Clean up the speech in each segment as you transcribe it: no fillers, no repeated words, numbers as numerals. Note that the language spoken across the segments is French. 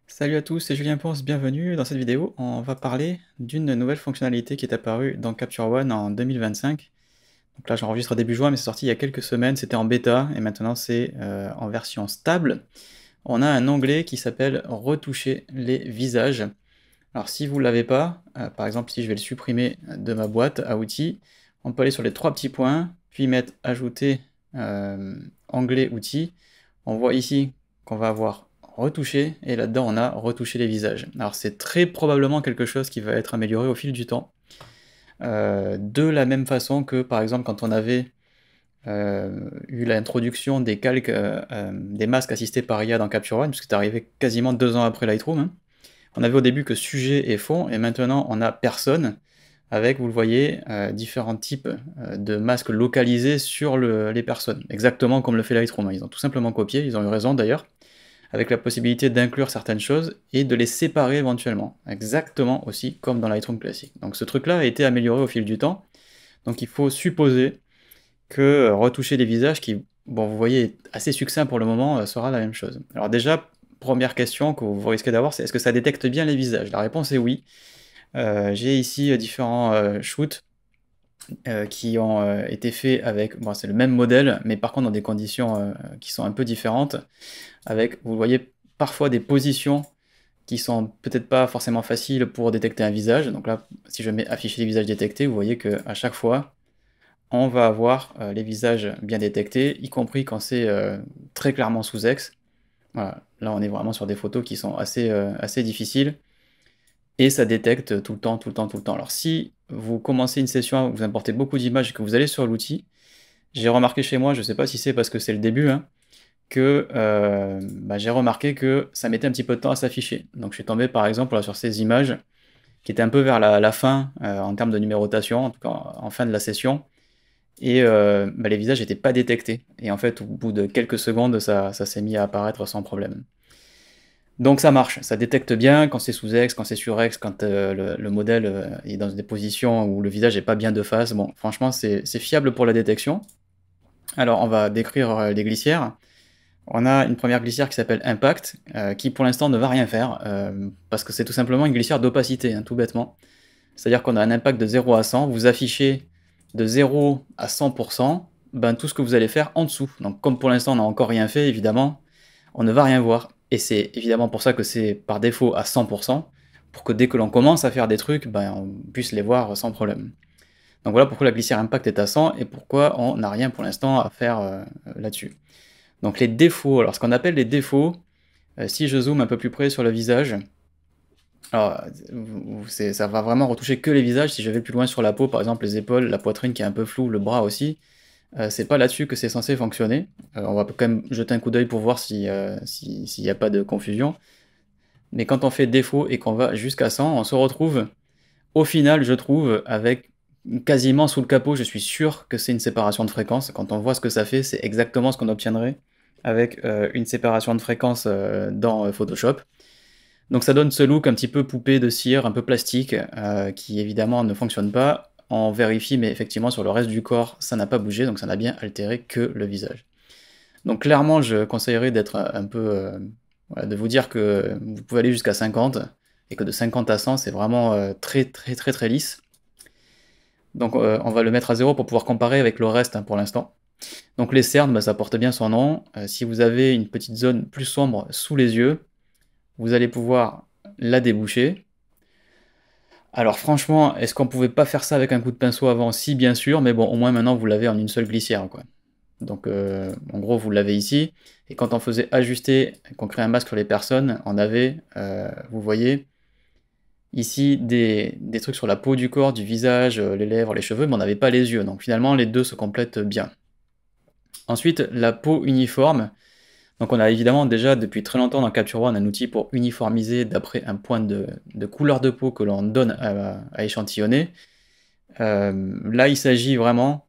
Salut à tous, c'est Julien Ponce, bienvenue. Dans cette vidéo, on va parler d'une nouvelle fonctionnalité qui est apparue dans Capture One en 2025. Donc là, j'enregistre début juin, mais c'est sorti il y a quelques semaines, c'était en bêta, et maintenant c'est en version stable. On a un onglet qui s'appelle « Retoucher les visages ». Alors si vous ne l'avez pas, par exemple si je vais le supprimer de ma boîte à outils, on peut aller sur les trois petits points, puis mettre « Ajouter onglet outils ». On voit ici qu'on va avoir retoucher, et là-dedans on a retouché les visages. Alors c'est très probablement quelque chose qui va être amélioré au fil du temps, de la même façon que par exemple quand on avait eu l'introduction des calques, des masques assistés par IA dans Capture One, puisque c'est arrivé quasiment 2 ans après Lightroom, hein. On avait au début que sujet et fond, et maintenant on a personne, avec, vous le voyez, différents types de masques localisés sur les personnes, exactement comme le fait Lightroom. Ils ont tout simplement copié, ils ont eu raison d'ailleurs, avec la possibilité d'inclure certaines choses et de les séparer éventuellement, exactement aussi comme dans Lightroom classique. Donc ce truc-là a été amélioré au fil du temps, donc il faut supposer que retoucher les visages, qui, bon, vous voyez, est assez succinct pour le moment, sera la même chose. Alors déjà, première question que vous risquez d'avoir, c'est est-ce que ça détecte bien les visages? La réponse est oui. J'ai ici différents shoots qui ont été faits avec, bon, c'est le même modèle, mais par contre dans des conditions qui sont un peu différentes, avec, vous voyez, parfois des positions qui sont peut-être pas forcément faciles pour détecter un visage. Donc là, si je mets afficher les visages détectés, vous voyez qu'à chaque fois, on va avoir les visages bien détectés, y compris quand c'est très clairement sous ex. Voilà. Là, on est vraiment sur des photos qui sont assez difficiles. Et ça détecte tout le temps, tout le temps, tout le temps. Alors si vous commencez une session, vous importez beaucoup d'images et que vous allez sur l'outil, j'ai remarqué chez moi, je ne sais pas si c'est parce que c'est le début, hein, que j'ai remarqué que ça mettait un petit peu de temps à s'afficher. Donc je suis tombé par exemple là, sur ces images qui étaient un peu vers la fin en termes de numérotation, en tout cas en fin de la session, et les visages n'étaient pas détectés. Et en fait, au bout de quelques secondes, ça s'est mis à apparaître sans problème. Donc ça marche, ça détecte bien quand c'est sous ex, quand c'est sur ex, quand le modèle est dans des positions où le visage n'est pas bien de face. Bon, franchement, c'est fiable pour la détection. Alors on va décrire les glissières. On a une première glissière qui s'appelle Impact, qui pour l'instant ne va rien faire, parce que c'est tout simplement une glissière d'opacité, hein, tout bêtement. C'est-à-dire qu'on a un impact de 0 à 100, vous affichez de 0 à 100%, ben, tout ce que vous allez faire en dessous. Donc comme pour l'instant on n'a encore rien fait, évidemment, on ne va rien voir. Et c'est évidemment pour ça que c'est par défaut à 100%, pour que dès que l'on commence à faire des trucs, ben, on puisse les voir sans problème. Donc voilà pourquoi la glissière Impact est à 100 et pourquoi on n'a rien pour l'instant à faire là-dessus. Donc les défauts, alors ce qu'on appelle les défauts, si je zoome un peu plus près sur le visage, alors ça va vraiment retoucher que les visages. Si je vais plus loin sur la peau, par exemple les épaules, la poitrine qui est un peu floue, le bras aussi, c'est pas là-dessus que c'est censé fonctionner. On va quand même jeter un coup d'œil pour voir s'il n'y a pas de confusion. Mais quand on fait défaut et qu'on va jusqu'à 100, on se retrouve, au final, je trouve, avec quasiment sous le capot, je suis sûr que c'est une séparation de fréquence. Quand on voit ce que ça fait, c'est exactement ce qu'on obtiendrait avec une séparation de fréquence dans Photoshop. Donc ça donne ce look un petit peu poupée de cire, un peu plastique, qui évidemment ne fonctionne pas. On vérifie, mais effectivement sur le reste du corps, ça n'a pas bougé, donc ça n'a bien altéré que le visage. Donc clairement, je conseillerais d'être un peu... voilà, de vous dire que vous pouvez aller jusqu'à 50, et que de 50 à 100, c'est vraiment très très très très lisse. Donc on va le mettre à 0 pour pouvoir comparer avec le reste, hein, pour l'instant. Donc les cernes, bah, ça porte bien son nom. Si vous avez une petite zone plus sombre sous les yeux, vous allez pouvoir la déboucher. Alors franchement, est-ce qu'on pouvait pas faire ça avec un coup de pinceau avant? Si, bien sûr, mais bon, au moins maintenant vous l'avez en une seule glissière, quoi. Donc en gros, vous l'avez ici, et quand on faisait ajuster, qu'on crée un masque sur les personnes, on avait, vous voyez, ici des trucs sur la peau du corps, du visage, les lèvres, les cheveux, mais on n'avait pas les yeux, donc finalement les deux se complètent bien. Ensuite, la peau uniforme. Donc on a évidemment déjà depuis très longtemps dans Capture One un outil pour uniformiser d'après un point de couleur de peau que l'on donne à échantillonner. Là il s'agit vraiment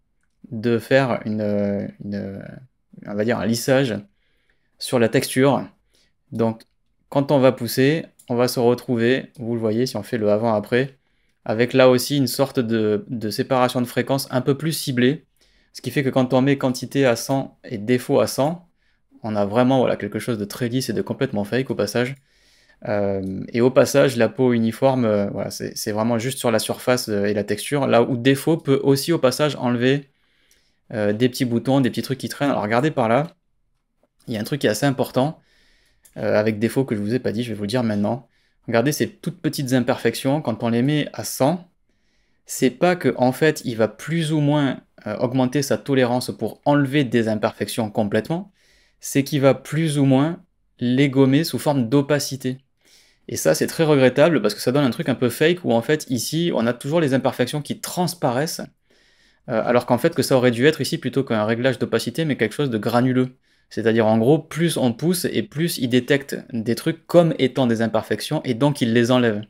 de faire on va dire un lissage sur la texture. Donc quand on va pousser, on va se retrouver, vous le voyez si on fait le avant-après, avec là aussi une sorte de séparation de fréquence un peu plus ciblée. Ce qui fait que quand on met quantité à 100 et défaut à 100, on a vraiment voilà, quelque chose de très lisse et de complètement fake au passage. Et au passage, la peau uniforme, voilà, c'est vraiment juste sur la surface et la texture, là où défaut peut aussi au passage enlever des petits boutons, des petits trucs qui traînent. Alors regardez par là, il y a un truc qui est assez important, avec défaut que je vous ai pas dit, je vais vous le dire maintenant. Regardez ces toutes petites imperfections, quand on les met à 100, c'est pas que en fait il va plus ou moins augmenter sa tolérance pour enlever des imperfections complètement, c'est qu'il va plus ou moins les gommer sous forme d'opacité. Et ça c'est très regrettable parce que ça donne un truc un peu fake où en fait ici on a toujours les imperfections qui transparaissent, alors qu'en fait que ça aurait dû être ici plutôt qu'un réglage d'opacité mais quelque chose de granuleux. C'est-à-dire en gros plus on pousse et plus il détecte des trucs comme étant des imperfections et donc il les enlève.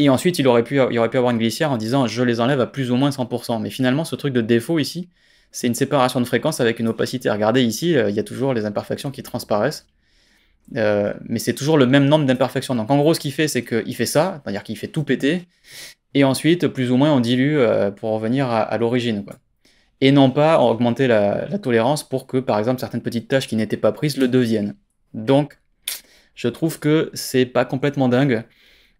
Et ensuite, il aurait pu avoir une glissière en disant je les enlève à plus ou moins 100%. Mais finalement, ce truc de défaut ici, c'est une séparation de fréquence avec une opacité. Regardez ici, il y a toujours les imperfections qui transparaissent. Mais c'est toujours le même nombre d'imperfections. Donc en gros, ce qu'il fait, c'est qu'il fait ça, c'est-à-dire qu'il fait tout péter. Et ensuite, plus ou moins, on dilue pour revenir à l'origine. Et non pas augmenter la tolérance pour que, par exemple, certaines petites tâches qui n'étaient pas prises le deviennent. Donc, je trouve que c'est pas complètement dingue.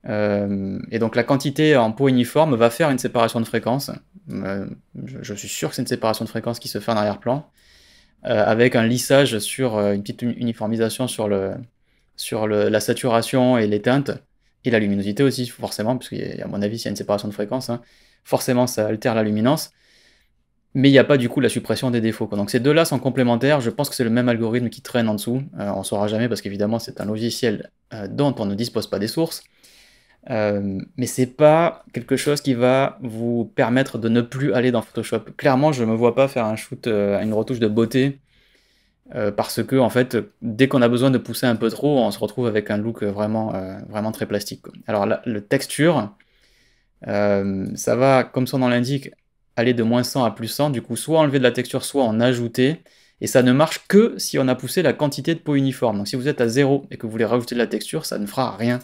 Et donc la quantité en peau uniforme va faire une séparation de fréquence. Je suis sûr que c'est une séparation de fréquence qui se fait en arrière-plan, avec un lissage sur une petite uniformisation sur la saturation et les teintes, et la luminosité aussi, forcément, parce qu'à mon avis, s'il y a une séparation de fréquence, hein, forcément ça altère la luminance, mais il n'y a pas du coup la suppression des défauts, quoi. Donc ces deux-là sont complémentaires, je pense que c'est le même algorithme qui traîne en dessous, on ne saura jamais parce qu'évidemment c'est un logiciel dont on ne dispose pas des sources. Mais c'est pas quelque chose qui va vous permettre de ne plus aller dans Photoshop. Clairement, je me vois pas faire un shoot, une retouche de beauté, parce que en fait, dès qu'on a besoin de pousser un peu trop, on se retrouve avec un look vraiment, vraiment très plastique, quoi. Alors là, le texture, ça va, comme son nom l'indique, aller de moins 100 à plus 100, du coup, soit enlever de la texture, soit en ajouter, et ça ne marche que si on a poussé la quantité de peau uniforme. Donc si vous êtes à 0 et que vous voulez rajouter de la texture, ça ne fera rien.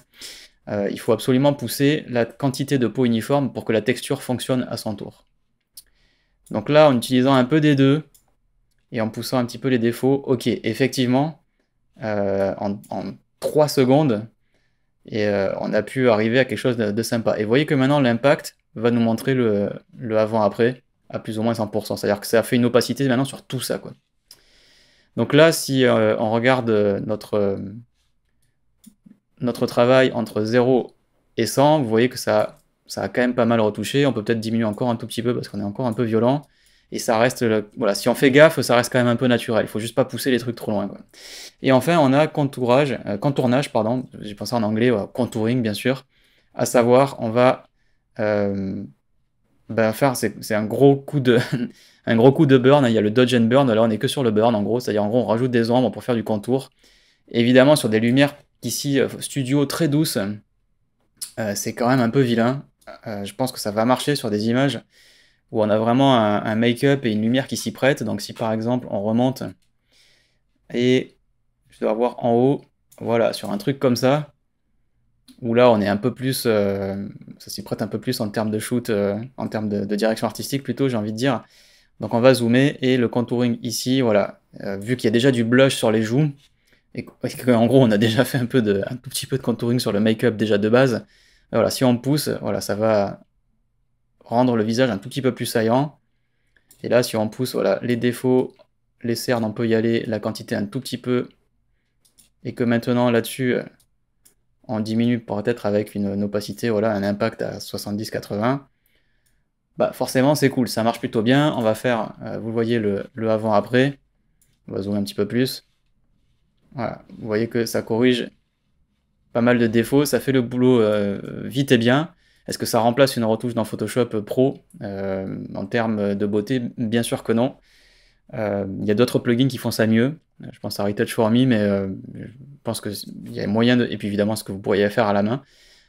Il faut absolument pousser la quantité de peau uniforme pour que la texture fonctionne à son tour. Donc là, en utilisant un peu des deux, et en poussant un petit peu les défauts, ok, effectivement, en 3 secondes, et on a pu arriver à quelque chose de sympa. Et vous voyez que maintenant, l'impact va nous montrer le avant-après à plus ou moins 100%. C'est-à-dire que ça fait une opacité maintenant sur tout ça, quoi. Donc là, si on regarde notre travail entre 0 et 100, vous voyez que ça a quand même pas mal retouché. On peut peut-être diminuer encore un tout petit peu parce qu'on est encore un peu violent. Et ça reste, voilà, si on fait gaffe, ça reste quand même un peu naturel. Il faut juste pas pousser les trucs trop loin, quoi. Et enfin, on a contournage, pardon, j'ai pensé en anglais, contouring bien sûr. À savoir, on va faire, c'est un gros coup de, un gros coup de burn. Il y a le dodge and burn. Là, on est que sur le burn en gros, c'est-à-dire en gros, on rajoute des ombres pour faire du contour. Évidemment, sur des lumières ici studio très douces, c'est quand même un peu vilain. Je pense que ça va marcher sur des images où on a vraiment un make-up et une lumière qui s'y prêtent. Donc si par exemple on remonte et je dois voir en haut, voilà, sur un truc comme ça, où là on est un peu plus, ça s'y prête un peu plus en termes de shoot, en termes de direction artistique plutôt, j'ai envie de dire. Donc on va zoomer et le contouring ici, voilà, vu qu'il y a déjà du blush sur les joues, et qu'en gros on a déjà fait un tout petit peu de contouring sur le make-up déjà de base, voilà, si on pousse, voilà, ça va rendre le visage un tout petit peu plus saillant. Et là, si on pousse, voilà, les défauts, les cernes, on peut y aller, la quantité un tout petit peu, et que maintenant là-dessus, on diminue peut-être avec une opacité, voilà, un impact à 70-80, bah forcément c'est cool, ça marche plutôt bien. On va faire, vous voyez le avant-après, on va zoomer un petit peu plus. Voilà, vous voyez que ça corrige pas mal de défauts, ça fait le boulot vite et bien. Est-ce que ça remplace une retouche dans Photoshop Pro en termes de beauté? Bien sûr que non. Il y a d'autres plugins qui font ça mieux. Je pense à Retouch for Me, mais je pense qu'il y a moyen de... Et puis évidemment, ce que vous pourriez faire à la main.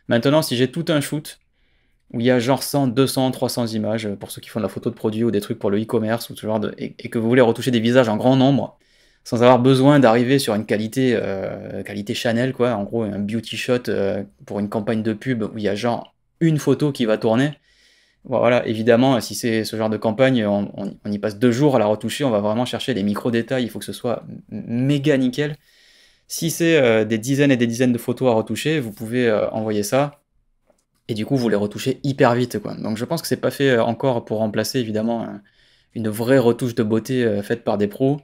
Maintenant, si j'ai tout un shoot où il y a genre 100, 200, 300 images, pour ceux qui font de la photo de produits ou des trucs pour le e-commerce, ou ce genre et que vous voulez retoucher des visages en grand nombre, sans avoir besoin d'arriver sur une qualité Chanel, quoi, en gros un beauty shot pour une campagne de pub où il y a genre une photo qui va tourner, Voilà, évidemment, si c'est ce genre de campagne, on y passe 2 jours à la retoucher, on va vraiment chercher les micro détails, il faut que ce soit méga nickel. Si c'est, des dizaines et des dizaines de photos à retoucher, vous pouvez, envoyer ça et du coup vous les retouchez hyper vite, quoi. Donc je pense que c'est pas fait, encore pour remplacer évidemment, une vraie retouche de beauté, faite par des pros.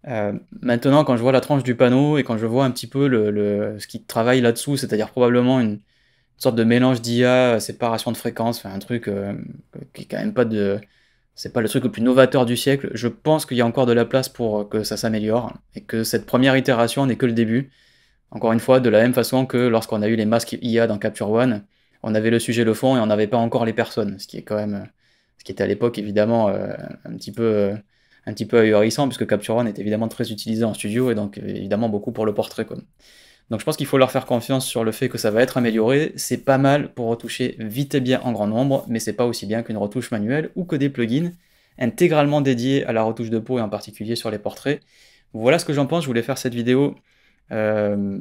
Maintenant quand je vois la tranche du panneau et quand je vois un petit peu ce qui travaille là-dessous, c'est-à-dire probablement une sorte de mélange d'IA, séparation de fréquences, enfin un truc, qui est quand même pas de c'est pas le truc le plus novateur du siècle. Je pense qu'il y a encore de la place pour, que ça s'améliore et que cette première itération n'est que le début. Encore une fois, de la même façon que lorsqu'on a eu les masques IA dans Capture One, on avait le sujet, le fond et on n'avait pas encore les personnes, ce qui est quand même, ce qui était à l'époque évidemment, un petit peu ahurissant puisque Capture One est évidemment très utilisé en studio et donc évidemment beaucoup pour le portrait, quoi. Donc je pense qu'il faut leur faire confiance sur le fait que ça va être amélioré. C'est pas mal pour retoucher vite et bien en grand nombre, mais c'est pas aussi bien qu'une retouche manuelle ou que des plugins intégralement dédiés à la retouche de peau et en particulier sur les portraits. Voilà ce que j'en pense. Je voulais faire cette vidéo euh,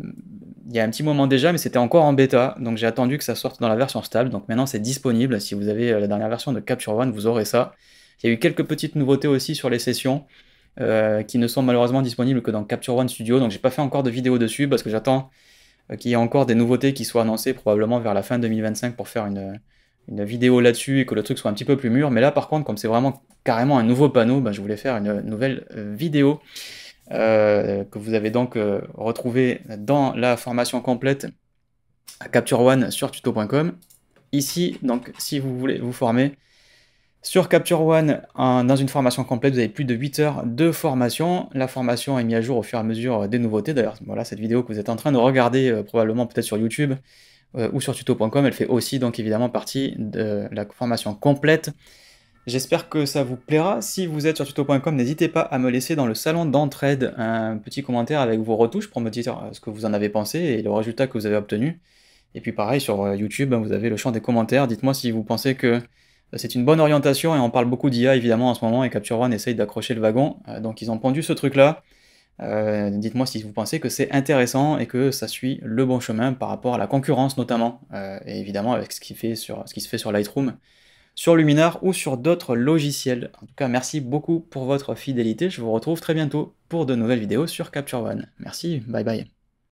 il y a un petit moment déjà, mais c'était encore en bêta, donc j'ai attendu que ça sorte dans la version stable. Donc maintenant c'est disponible. Si vous avez la dernière version de Capture One, vous aurez ça. Il y a eu quelques petites nouveautés aussi sur les sessions qui ne sont malheureusement disponibles que dans Capture One Studio, donc j'ai pas fait encore de vidéo dessus parce que j'attends qu'il y ait encore des nouveautés qui soient annoncées probablement vers la fin 2025 pour faire une vidéo là-dessus et que le truc soit un petit peu plus mûr. Mais là par contre, comme c'est vraiment carrément un nouveau panneau, bah, je voulais faire une nouvelle vidéo que vous avez donc retrouvé dans la formation complète à Capture One sur tuto.com. Ici, donc si vous voulez vous former, sur Capture One, dans une formation complète, vous avez plus de 8 heures de formation. La formation est mise à jour au fur et à mesure des nouveautés. D'ailleurs, voilà, cette vidéo que vous êtes en train de regarder, probablement peut-être sur YouTube ou sur tuto.com, elle fait aussi donc évidemment partie de la formation complète. J'espère que ça vous plaira. Si vous êtes sur tuto.com, n'hésitez pas à me laisser dans le salon d'entraide un petit commentaire avec vos retouches pour me dire ce que vous en avez pensé et le résultat que vous avez obtenu. Et puis pareil, sur YouTube, vous avez le champ des commentaires. Dites-moi si vous pensez que c'est une bonne orientation, et on parle beaucoup d'IA évidemment en ce moment, et Capture One essaye d'accrocher le wagon, donc ils ont pondu ce truc-là. Dites-moi si vous pensez que c'est intéressant et que ça suit le bon chemin par rapport à la concurrence notamment, et évidemment avec ce qui se fait sur Lightroom, sur Luminar ou sur d'autres logiciels. En tout cas, merci beaucoup pour votre fidélité, je vous retrouve très bientôt pour de nouvelles vidéos sur Capture One. Merci, bye bye.